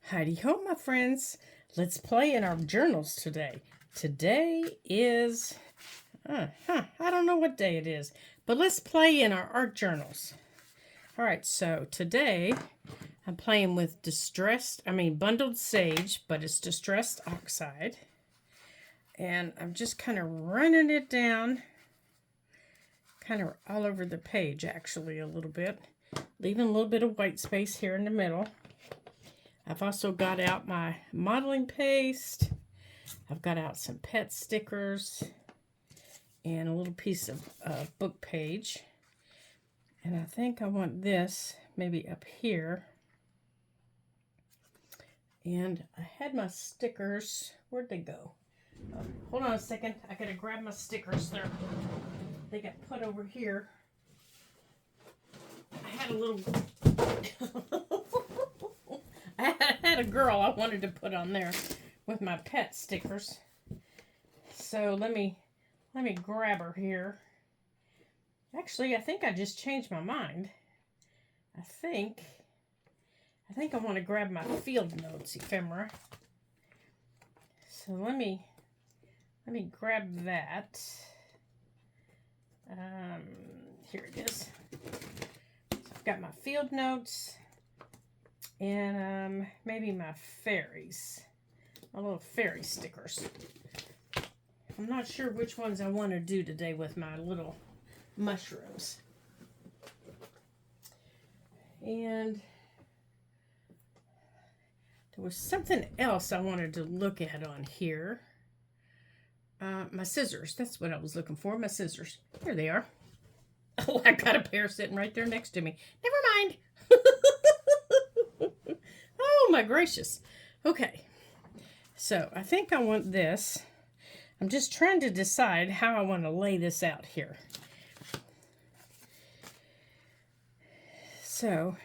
Heidi ho, my friends. Let's play in our journals today. Today is, I don't know what day it is, but let's play in our art journals. All right, so today I'm playing with bundled sage, but it's distressed oxide. And I'm just kind of running it down, kind of all over the page, actually, a little bit, leaving a little bit of white space here in the middle. I've also got out my modeling paste. I've got out some pet stickers and a little piece of book page. And I think I want this maybe up here. And I had my stickers. Where'd they go? Hold on a second. I gotta grab my stickers there. They got put over here. I had a little... I had a girl I wanted to put on there with my pet stickers. So let me grab her here. Actually, I think I just changed my mind. I think I want to grab my field notes ephemera. So let me grab that. Here it is. So I've got my field notes. And maybe my fairies, my little fairy stickers. I'm not sure which ones I want to do today with my little mushrooms. And there was something else I wanted to look at on here. My scissors, that's what I was looking for, my scissors. Here they are. Oh, I got a pair sitting right there next to me. Never mind. Oh my gracious. Okay, so I think I want this. I'm just trying to decide how I want to lay this out here. So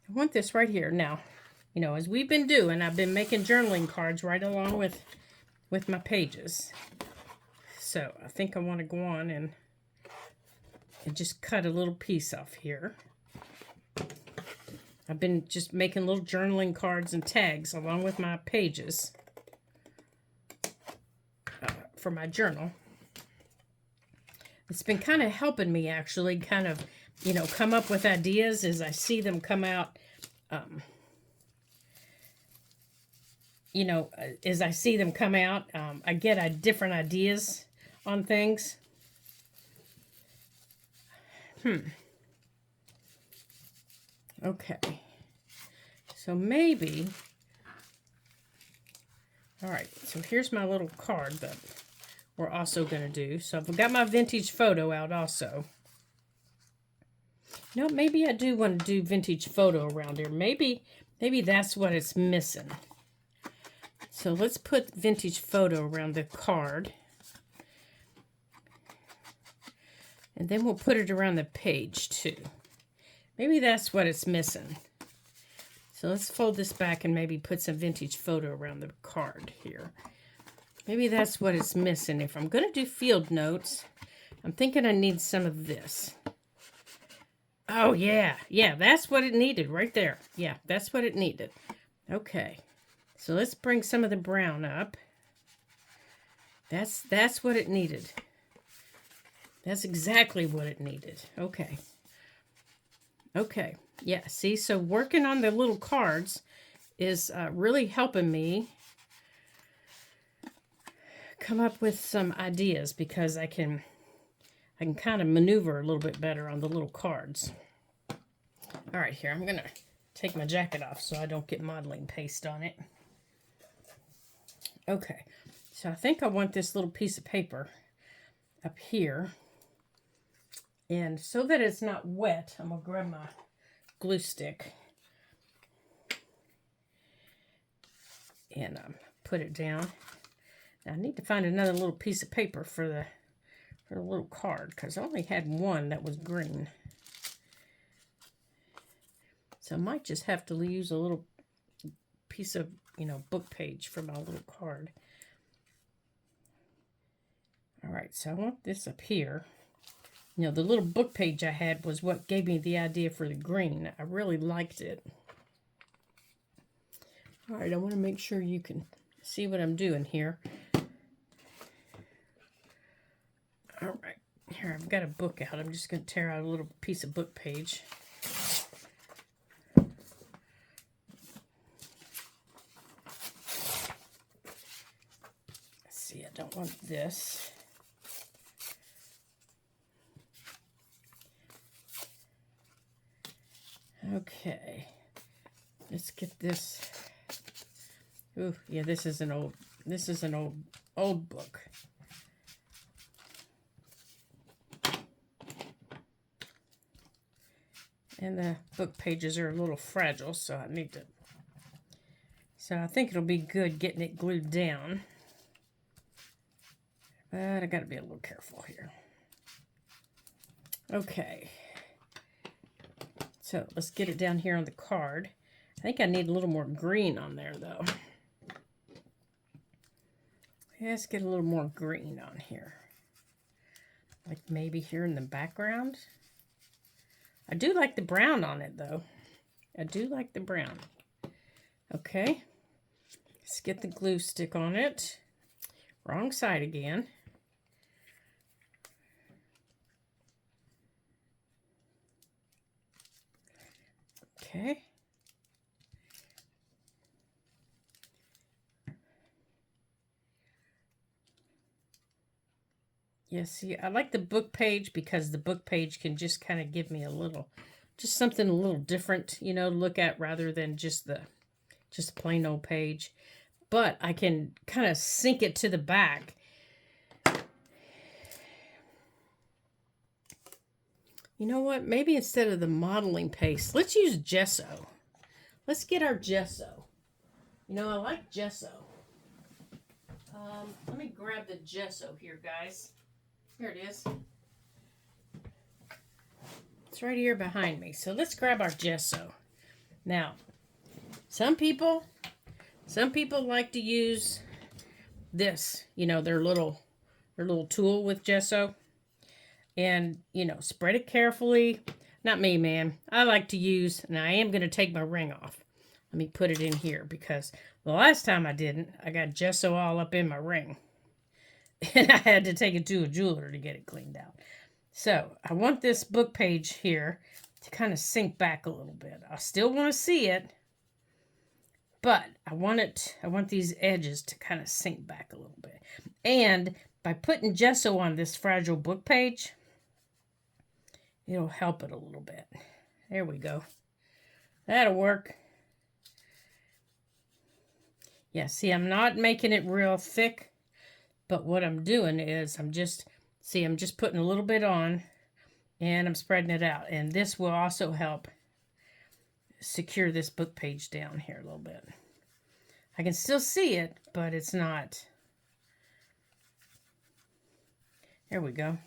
I want this right here. Now, you know, as we've been doing, I've been making journaling cards right along with my pages. So I think I want to go on and just cut a little piece off here. I've been just making little journaling cards and tags along with my pages for my journal. It's been kind of helping me, actually, kind of, you know, come up with ideas as I see them come out. You know, as I see them come out, I get different ideas on things. Okay, so maybe, all right, so here's my little card that we're also going to do. So I've got my vintage photo out also. You know, maybe I do want to do vintage photo around here. Maybe that's what it's missing. So let's put vintage photo around the card. And then we'll put it around the page too. Maybe that's what it's missing. So let's fold this back and maybe put some vintage photo around the card here. Maybe that's what it's missing. If I'm going to do field notes, I'm thinking I need some of this. Oh, yeah. Yeah, that's what it needed right there. Yeah, that's what it needed. Okay. So let's bring some of the brown up. That's what it needed. That's exactly what it needed. Okay. Okay, yeah, see, so working on the little cards is really helping me come up with some ideas because I can kind of maneuver a little bit better on the little cards. All right, here, I'm going to take my jacket off so I don't get modeling paste on it. Okay, so I think I want this little piece of paper up here. And so that it's not wet, I'm going to grab my glue stick and put it down. Now I need to find another little piece of paper for the little card because I only had one that was green. So I might just have to use a little piece of, you know, book page for my little card. All right, so I want this up here. You know, the little book page I had was what gave me the idea for the green. I really liked it. All right, I want to make sure you can see what I'm doing here. All right, here, I've got a book out. I'm just going to tear out a little piece of book page. Let's see, I don't want this. Okay, let's get this. Ooh, yeah, this is an old book. And the book pages are a little fragile, so I think it'll be good getting it glued down. But I gotta be a little careful here. Okay. So let's get it down here on the card. I think I need a little more green on there, though. Let's get a little more green on here. Like maybe here in the background. I do like the brown on it, though. I do like the brown. Okay. Let's get the glue stick on it. Wrong side again. Okay. Yeah, see, I like the book page because the book page can just kind of give me just something a little different, you know, to look at rather than just plain old page. But I can kind of sink it to the back. You know what? Maybe instead of the modeling paste, let's use gesso. Let's get our gesso. You know, I like gesso. Let me grab the gesso here, guys. Here it is. It's right here behind me. So let's grab our gesso. Now, some people like to use this, you know, their little tool with gesso. And, you know, spread it carefully. Not me, man. I like to use, and I am going to take my ring off. Let me put it in here because the last time I didn't, I got gesso all up in my ring. And I had to take it to a jeweler to get it cleaned out. So I want this book page here to kind of sink back a little bit. I still want to see it, but I want these edges to kind of sink back a little bit. And by putting gesso on this fragile book page, it'll help it a little bit. There we go. That'll work. Yeah, see, I'm not making it real thick. But what I'm doing is I'm just putting a little bit on and I'm spreading it out. And this will also help secure this book page down here a little bit. I can still see it, but it's not. There we go.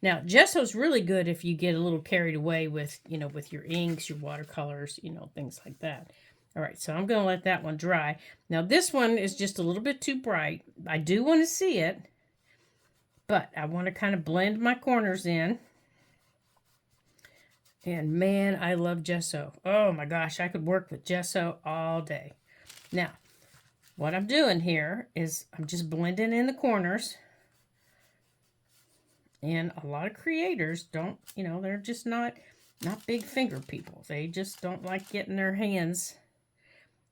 Now, gesso's really good if you get a little carried away with, you know, with your inks, your watercolors, you know, things like that. All right, so I'm going to let that one dry. Now, this one is just a little bit too bright. I do want to see it, but I want to kind of blend my corners in. And, man, I love gesso. Oh, my gosh, I could work with gesso all day. Now, what I'm doing here is I'm just blending in the corners. And a lot of creators don't, you know, they're just not big finger people. They just don't like getting their hands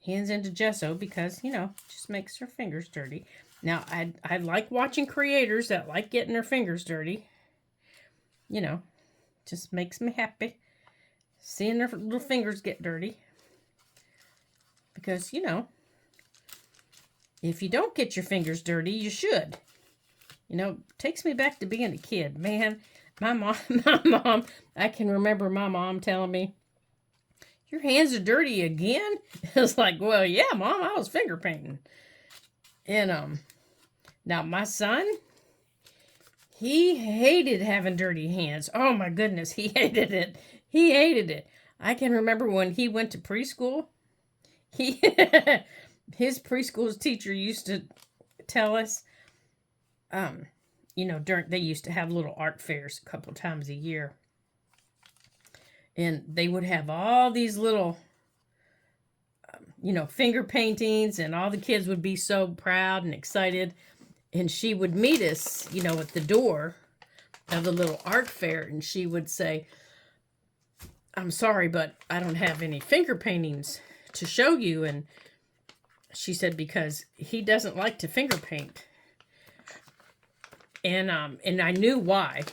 into gesso because, you know, it just makes their fingers dirty. Now, I like watching creators that like getting their fingers dirty. You know, just makes me happy seeing their little fingers get dirty. Because, you know, if you don't get your fingers dirty, you should. You know, it takes me back to being a kid. Man, my mom, I can remember my mom telling me, your hands are dirty again? It's like, well, yeah, Mom, I was finger painting. And, now my son, he hated having dirty hands. Oh, my goodness, he hated it. He hated it. I can remember when he went to preschool, his preschool teacher used to tell us, you know, they used to have little art fairs a couple times a year. And they would have all these little, finger paintings, and all the kids would be so proud and excited. And she would meet us, at the door of the little art fair, and she would say, "I'm sorry, but I don't have any finger paintings to show you." And she said, because he doesn't like to finger paint. And I knew why.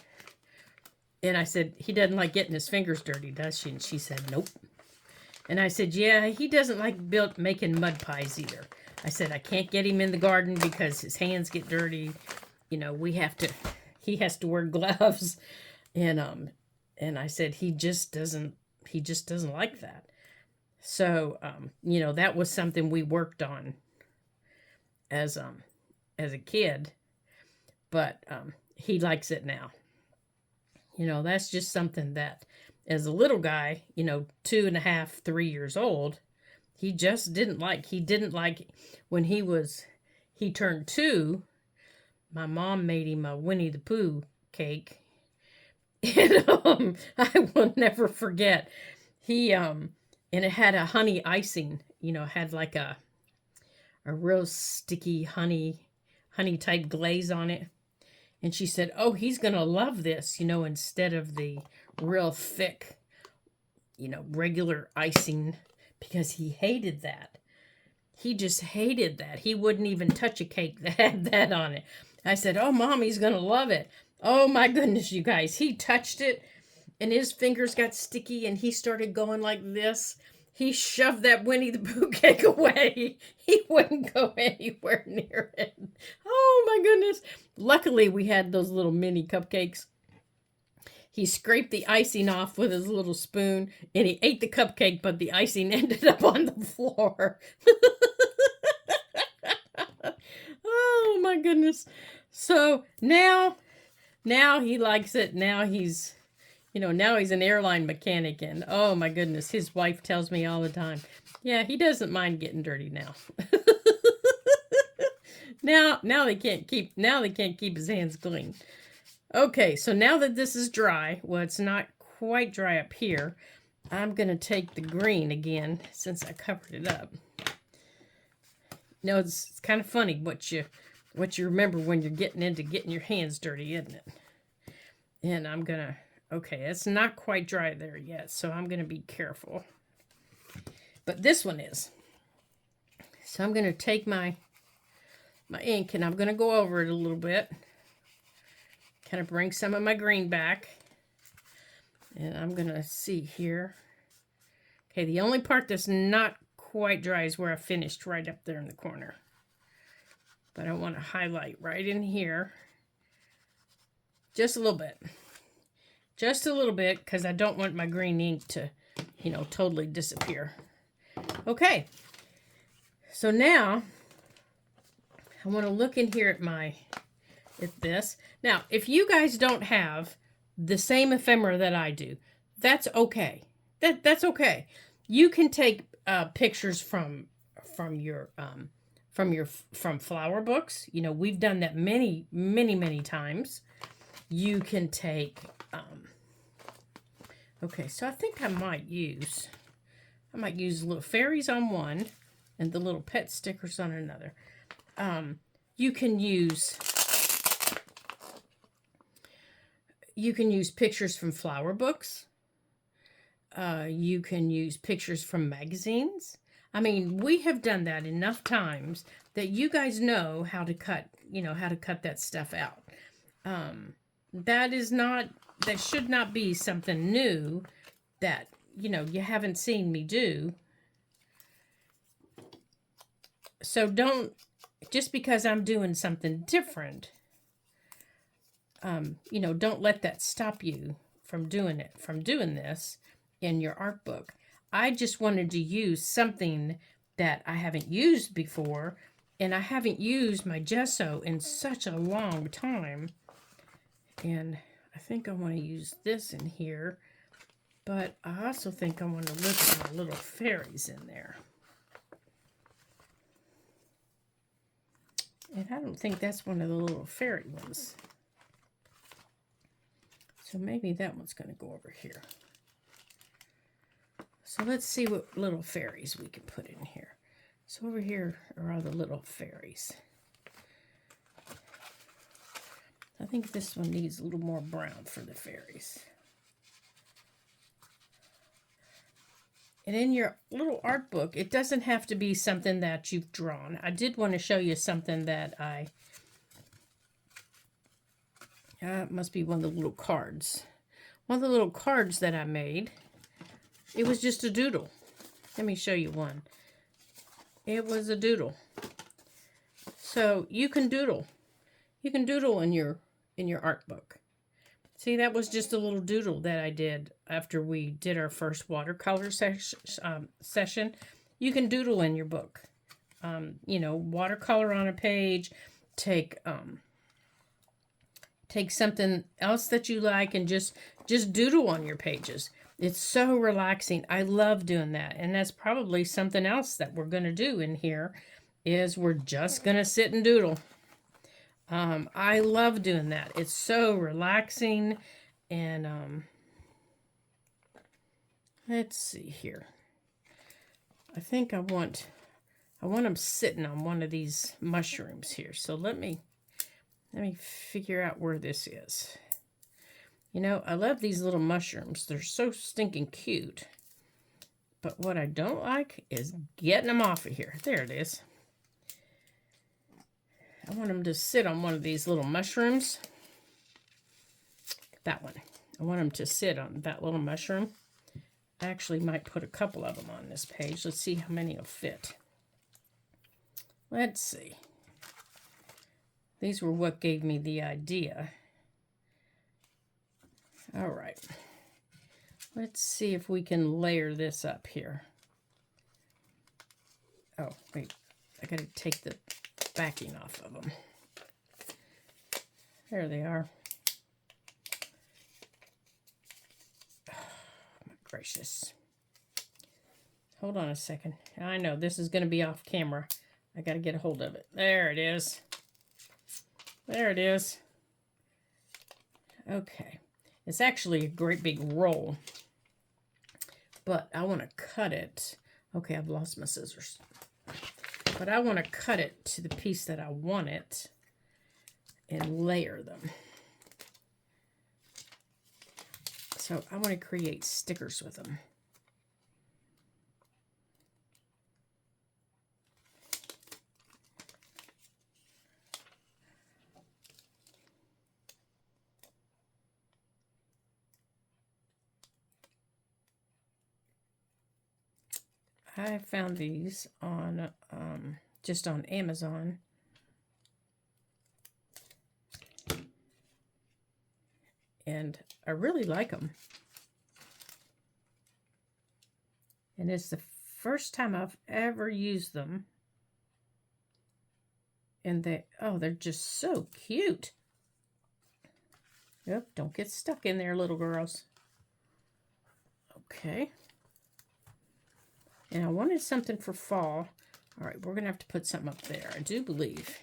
And I said, "He doesn't like getting his fingers dirty, does she?" And she said, "Nope." And I said, "Yeah, he doesn't like making mud pies either." I said, "I can't get him in the garden because his hands get dirty. He has to wear gloves." And I said, he just doesn't like that. So, that was something we worked on as a kid, but he likes it now. That's just something that, as a little guy, 2.5, 3 years old, he just didn't like. He didn't like when he turned 2. My mom made him a Winnie the Pooh cake, and I will never forget. And it had a honey icing. Had like a real sticky honey type glaze on it. And she said, "Oh, he's going to love this, instead of the real thick, regular icing," because he hated that. He just hated that. He wouldn't even touch a cake that had that on it. I said, "Oh, Mom, he's going to love it." Oh, my goodness, you guys. He touched it, and his fingers got sticky, and he started going like this. He shoved that Winnie the Pooh cake away. He wouldn't go anywhere near it. Oh, my goodness. Luckily, we had those little mini cupcakes. He scraped the icing off with his little spoon, and he ate the cupcake, but the icing ended up on the floor. Oh, my goodness. So now he likes it. Now he's an airline mechanic, and oh my goodness, his wife tells me all the time, yeah, he doesn't mind getting dirty now. Now they can't keep his hands clean. Okay, so now that this is dry, well, it's not quite dry up here. I'm gonna take the green again since I covered it up. It's kind of funny what you remember when you're getting your hands dirty, isn't it? And I'm gonna. Okay, it's not quite dry there yet, so I'm going to be careful. But this one is. So I'm going to take my ink, and I'm going to go over it a little bit. Kind of bring some of my green back. And I'm going to see here. Okay, the only part that's not quite dry is where I finished, right up there in the corner. But I want to highlight right in here. Just a little bit. Just a little bit, because I don't want my green ink to, totally disappear. Okay. So now, I want to look in here at this. Now, if you guys don't have the same ephemera that I do, that's okay. That's okay. You can take pictures from flower books. We've done that many, many, many times. You can take... Okay, so I think I might use little fairies on one and the little pet stickers on another. You can use pictures from flower books. You can use pictures from magazines. I mean, we have done that enough times that you guys know how to cut that stuff out. That should not be something new that, you haven't seen me do. So just because I'm doing something different, don't let that stop you from doing this in your art book. I just wanted to use something that I haven't used before, and I haven't used my gesso in such a long time. And I think I want to use this in here, but I also think I want to look at my little fairies in there. And I don't think that's one of the little fairy ones. So maybe that one's going to go over here. So let's see what little fairies we can put in here. So over here are all the little fairies. I think this one needs a little more brown for the fairies. And in your little art book, it doesn't have to be something that you've drawn. I did want to show you something that it must be one of the little cards. One of the little cards that I made, it was just a doodle. Let me show you one. It was a doodle. So you can doodle. You can doodle in your art book. See, that was just a little doodle that I did after we did our first watercolor session. You can doodle in your book. You know, watercolor on a page. Take something else that you like and just doodle on your pages. It's so relaxing. I love doing that. And that's probably something else that we're going to do in here is we're just going to sit and doodle. I love doing that. It's so relaxing. And let's see here. I think I want them sitting on one of these mushrooms here. So let me figure out where this is. You know, I love these little mushrooms. They're so stinking cute. But what I don't like is getting them off of here. There it is. I want them to sit on one of these little mushrooms. That one. I want them to sit on that little mushroom. I actually might put a couple of them on this page. Let's see how many will fit. Let's see. These were what gave me the idea. All right. Let's see if we can layer this up here. Oh, wait. I got to take the backing off of them. There they are. Oh, my gracious. Hold on a second. I know this is going to be off camera. I got to get a hold of it. There it is. There it is. Okay. It's actually a great big roll. But I want to cut it. Okay, I've lost my scissors. But I want to cut it to the piece that I want it and layer them. So I want to create stickers with them. I found these on just on Amazon. And I really like them. And it's the first time I've ever used them. And they're just so cute. Yep, don't get stuck in there, little girls. Okay. And I wanted something for fall. All right, we're going to have to put something up there, I do believe.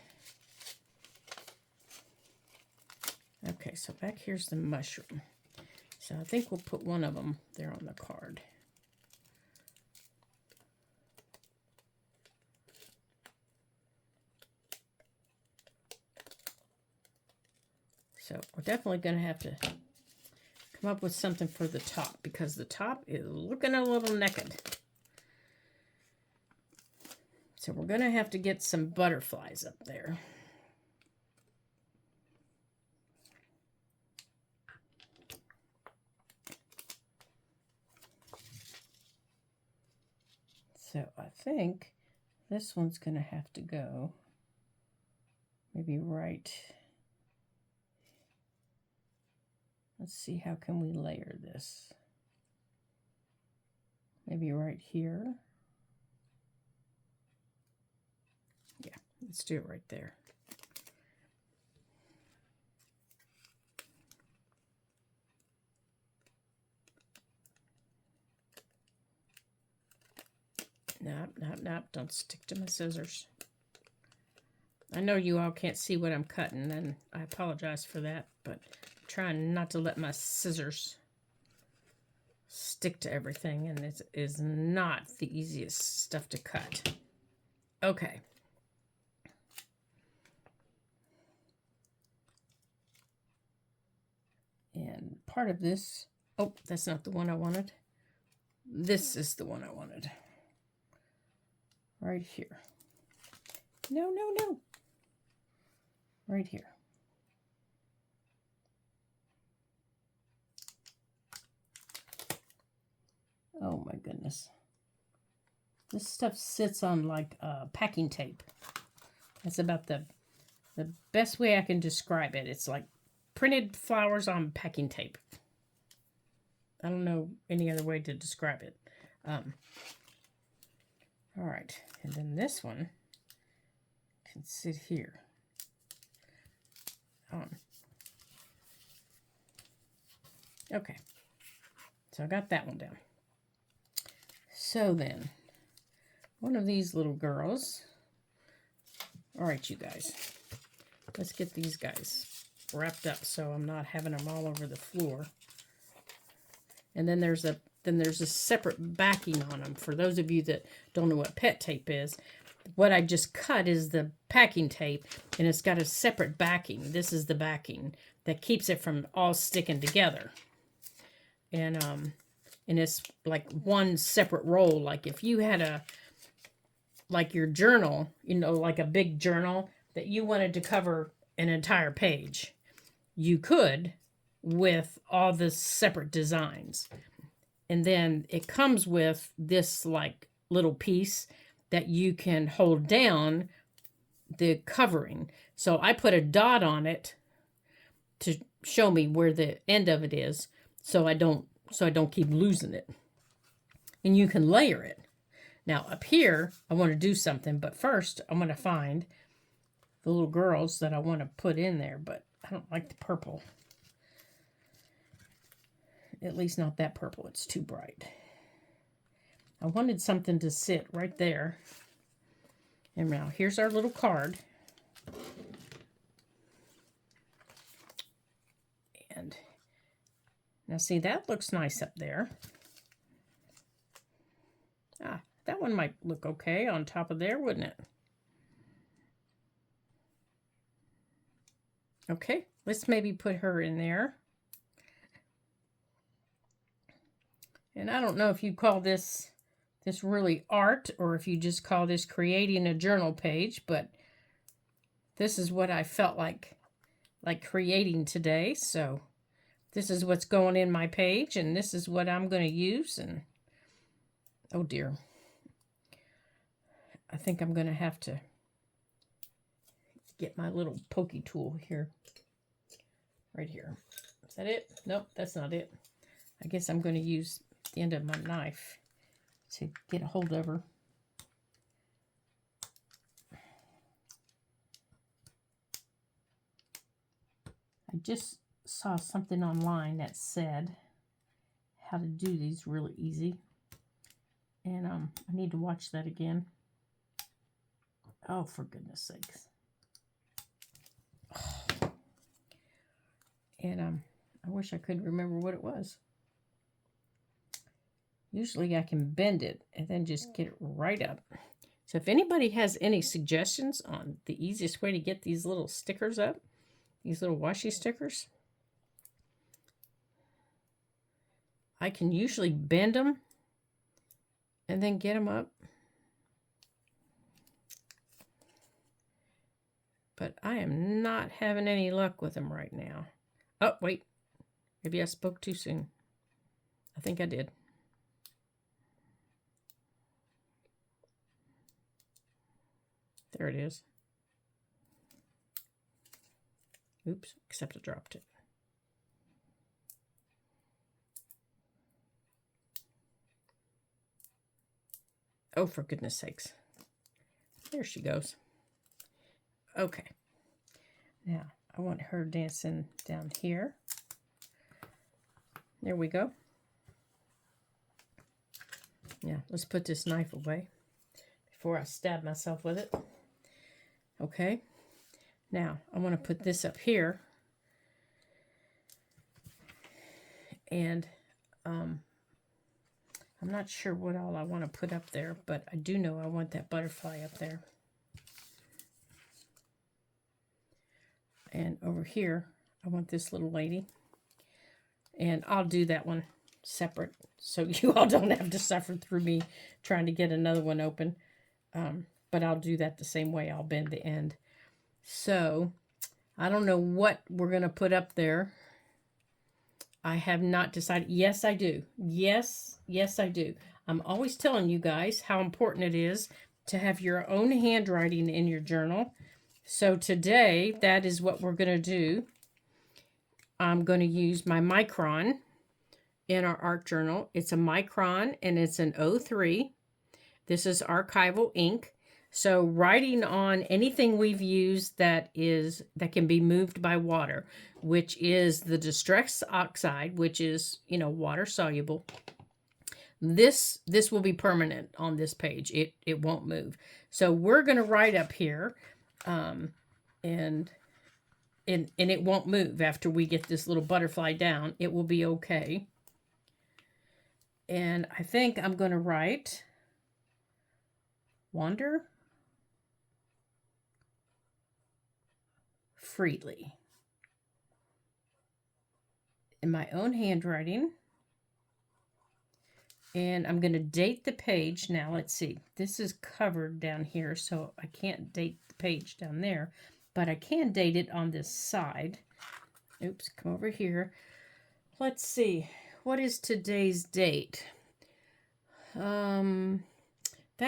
Okay, so back here's the mushroom. So I think we'll put one of them there on the card. So we're definitely going to have to come up with something for the top because the top is looking a little naked. So we're going to have to get some butterflies up there. So I think this one's going to have to go maybe right. Let's see, how can we layer this? Maybe right here. Yeah, let's do it right there. Nope, don't stick to my scissors. I know you all can't see what I'm cutting, and I apologize for that, but I'm trying not to let my scissors stick to everything, and it is not the easiest stuff to cut. Okay. And part of this, oh, that's not the one I wanted. This is the one I wanted. Right here. No, no, no. Right here. Oh my goodness. This stuff sits on like packing tape. That's about the best way I can describe it. It's like printed flowers on packing tape. I don't know any other way to describe it. All right, and then this one can sit here. Okay, so I got that one down. So then, one of these little girls. All right, you guys, let's get these guys wrapped up so I'm not having them all over the floor. And then there's a separate backing on them. For those of you that don't know what pet tape is, what I just cut is the packing tape, and it's got a separate backing. This is the backing that keeps it from all sticking together. And it's like one separate roll. Like if you had like your journal, you know, like a big journal that you wanted to cover an entire page, you could with all the separate designs. And then it comes with this like little piece that you can hold down the covering. So I put a dot on it to show me where the end of it is, so I don't keep losing it. And you can layer it. Now up here, I want to do something, but first I'm going to find the little girls that I want to put in there, but I don't like the purple. At least not that purple. It's too bright. I wanted something to sit right there. And now here's our little card. And now see, that looks nice up there. Ah, that one might look okay on top of there, wouldn't it? Okay, let's maybe put her in there. And I don't know if you call this really art, or if you just call this creating a journal page, but this is what I felt like creating today. So this is what's going in my page, and this is what I'm going to use. And oh dear, I think I'm going to have to get my little pokey tool here. Right here. Is that it? Nope, that's not it. I guess I'm going to use the end of my knife to get a hold of her. I just saw something online that said how to do these really easy. And I need to watch that again. Oh, for goodness sakes. And I wish I could remember what it was. Usually I can bend it and then just get it right up. So if anybody has any suggestions on the easiest way to get these little stickers up, these little washi stickers, I can usually bend them and then get them up. But I am not having any luck with them right now. Oh, wait. Maybe I spoke too soon. I think I did. There it is. Oops, except I dropped it. Oh, for goodness sakes. There she goes. Okay. Now, I want her dancing down here. There we go. Yeah, let's put this knife away before I stab myself with it. Okay. Now, I want to put this up here. And I'm not sure what all I want to put up there, but I do know I want that butterfly up there. And over here, I want this little lady. And I'll do that one separate so you all don't have to suffer through me trying to get another one open. But I'll do that the same way. I'll bend the end. So, I don't know what we're going to put up there. I have not decided. Yes, I do. Yes, I do. I'm always telling you guys how important it is to have your own handwriting in your journal. So today, that is what we're going to do. I'm going to use my Micron in our art journal. It's a Micron and it's an 03. This is archival ink. So writing on anything we've used that can be moved by water, which is the Distress Oxide, which is, water soluble. This will be permanent on this page. It won't move. So we're going to write up here, and it won't move after we get this little butterfly down. It will be okay. And I think I'm going to write wander freely in my own handwriting. And I'm going to date the page. Now, let's see. This is covered down here, so I can't date the page down there. But I can date it on this side. Oops, come over here. Let's see. What is today's date? That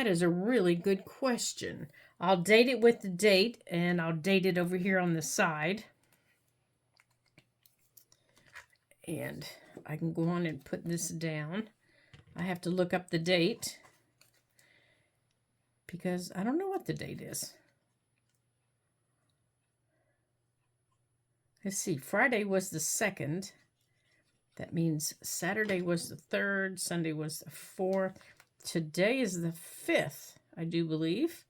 is a really good question. I'll date it with the date, and I'll date it over here on the side. And I can go on and put this down. I have to look up the date because I don't know what the date is. Let's see, Friday was the 2nd. That means Saturday was the 3rd, Sunday was the 4th. Today is the 5th, I do believe.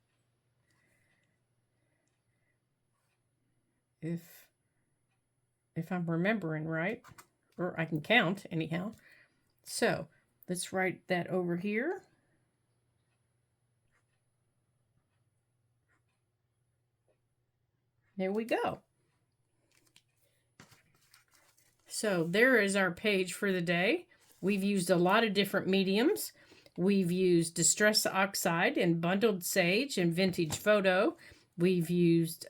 If I'm remembering right, or I can count anyhow. So let's write that over here. There we go. So there is our page for the day. We've used a lot of different mediums. We've used Distress Oxide and Bundled Sage and Vintage Photo. We've used,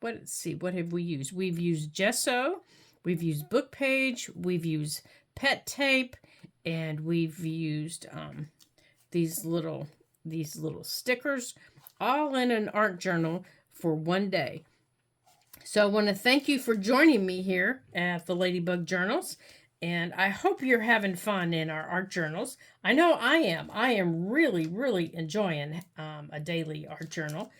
what have we used? We've used gesso, we've used book page, we've used pet tape, and we've used these little stickers, all in an art journal for one day. So I want to thank you for joining me here at the Ladybug Journals, and I hope you're having fun in our art journals. I know I am. I am really, really enjoying a daily art journal.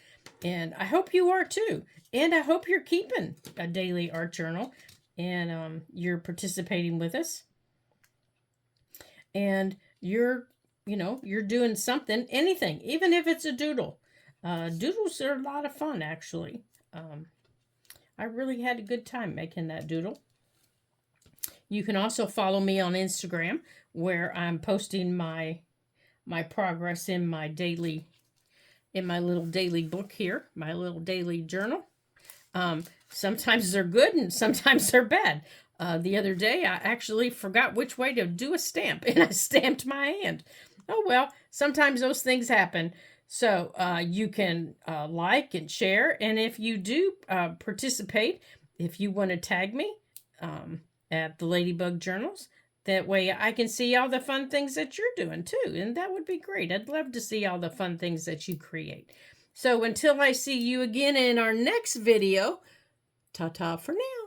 And I hope you are too. And I hope you're keeping a daily art journal and you're participating with us. And you're doing something, anything, even if it's a doodle. Doodles are a lot of fun, actually. I really had a good time making that doodle. You can also follow me on Instagram, where I'm posting my progress in my little daily book here, my little daily journal. Sometimes they're good and sometimes they're bad. The other day, I actually forgot which way to do a stamp, and I stamped my hand. Oh, well, sometimes those things happen. So you can like and share, and if you do participate, if you want to tag me at the Ladybug Journals, that way I can see all the fun things that you're doing too, and that would be great. I'd love to see all the fun things that you create. So until I see you again in our next video, ta-ta for now.